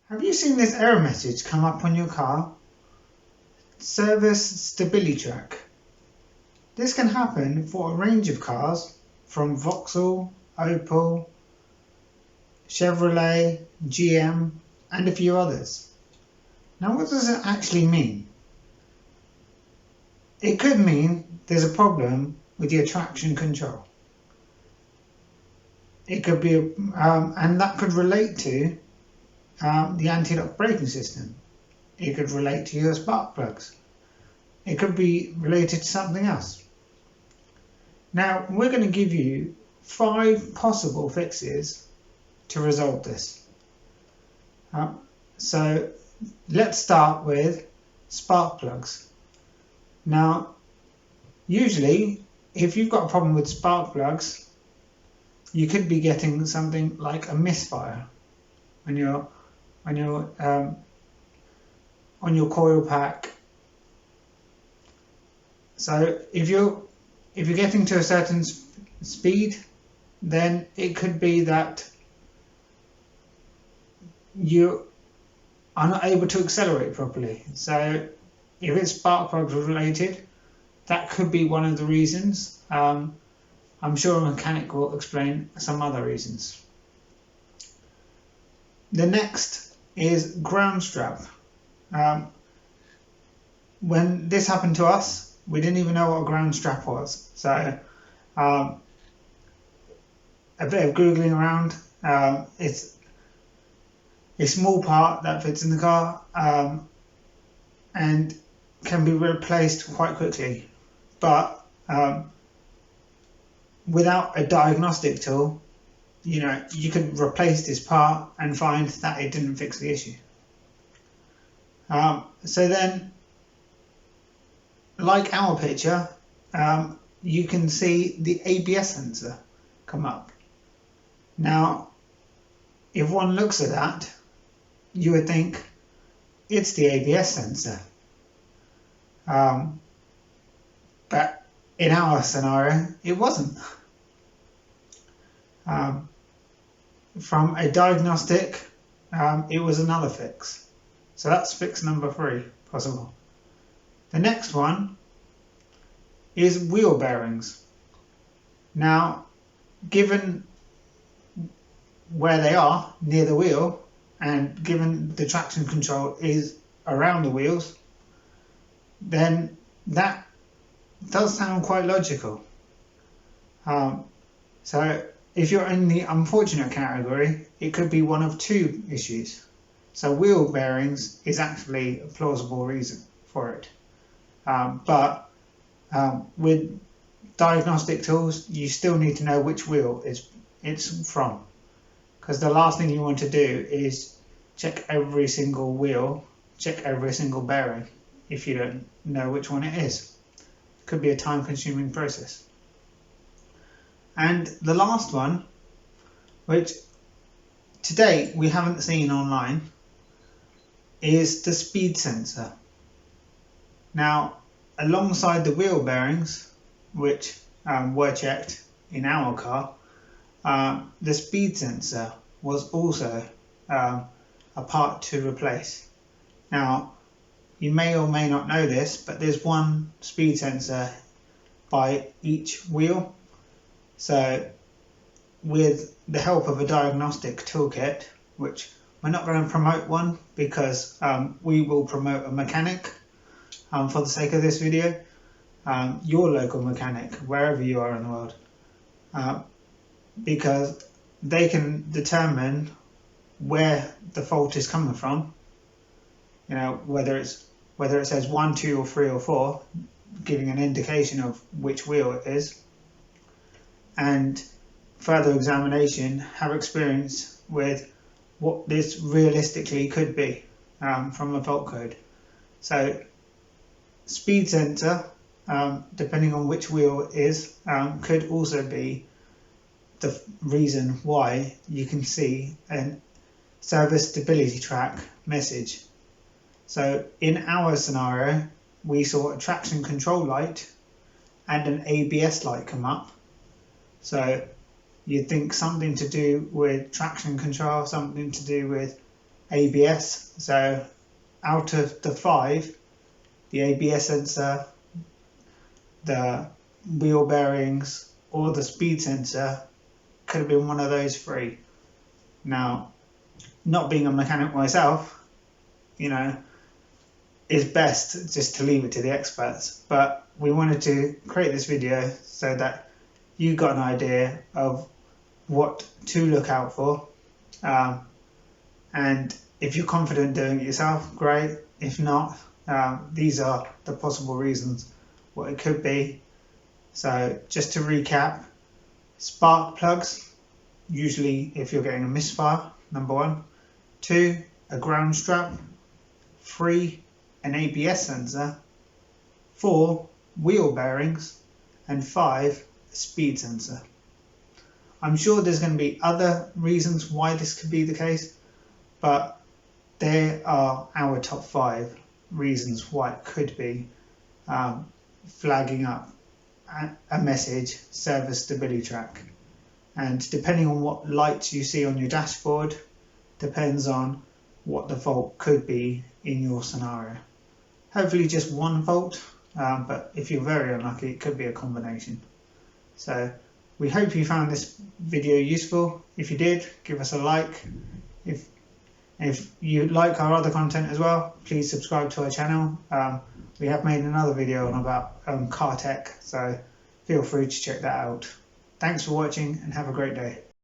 Have you seen this error message come up on your car? Service StabiliTrak. This can happen for a range of cars from Vauxhall, Opel, Chevrolet, GM and a few others. Now what does it actually mean? It could mean there's a problem with your traction control. It could be, and that could relate to the anti-lock braking system. It could relate to your spark plugs. It could be related to something else. Now we're going to give you 5 possible fixes to resolve this. So let's start with spark plugs. Now usually if you've got a problem with spark plugs, you could be getting something like a misfire on your coil pack. So if you're getting to a certain speed, then it could be that you are not able to accelerate properly. So if it's spark plugs related, that could be one of the reasons. I'm sure a mechanic will explain some other reasons. The next is ground strap. When this happened to us, we didn't even know what a ground strap was. So a bit of googling around. It's a small part that fits in the car and can be replaced quite quickly. But without a diagnostic tool, you could replace this part and find that it didn't fix the issue. So then, like our picture, you can see the ABS sensor come up. Now, if one looks at that, you would think it's the ABS sensor. But in our scenario, it wasn't. From a diagnostic, it was another fix. So that's fix number 3 possible. The next one is wheel bearings. Now, given where they are near the wheel, and given the traction control is around the wheels, then that does sound quite logical. So if you're in the unfortunate category, it could be one of 2 issues. So wheel bearings is actually a plausible reason for it. But with diagnostic tools, you still need to know which wheel it's from. Because the last thing you want to do is check every single wheel, check every single bearing, if you don't know which one it is. It could be a time-consuming process. And the last one, which to date we haven't seen online, is the speed sensor. Now, alongside the wheel bearings, which were checked in our car, the speed sensor was also a part to replace. Now, you may or may not know this, but there's one speed sensor by each wheel. So with the help of a diagnostic toolkit, which we're not going to promote one because we will promote a mechanic for the sake of this video, your local mechanic, wherever you are in the world, because they can determine where the fault is coming from. Whether it says 1, 2 or 3 or 4, giving an indication of which wheel it is, and further examination have experience with what this realistically could be from a fault code. So speed sensor, depending on which wheel it is, could also be the reason why you can see a Service StabiliTrak message. So in our scenario, we saw a traction control light and an ABS light come up. So you'd think something to do with traction control, something to do with ABS. So out of the 5, the ABS sensor, the wheel bearings, or the speed sensor could have been one of those 3. Now, not being a mechanic myself, you know, it's best just to leave it to the experts. But we wanted to create this video so that you got an idea of what to look out for. And if you're confident doing it yourself, great. If not, these are the possible reasons what it could be. So just to recap, spark plugs, usually if you're getting a misfire, number 1. 2, a ground strap. 3, an ABS sensor. 4, wheel bearings. And 5, a speed sensor. I'm sure there's going to be other reasons why this could be the case, but there are our top 5 reasons why it could be flagging up a message, Service StabiliTrak. And depending on what lights you see on your dashboard, depends on what the fault could be in your scenario. Hopefully just one fault, but if you're very unlucky, it could be a combination. So we hope you found this video useful. If you did, give us a like. If you like our other content as well, please subscribe to our channel. We have made another video on about car tech, so feel free to check that out. Thanks for watching and have a great day.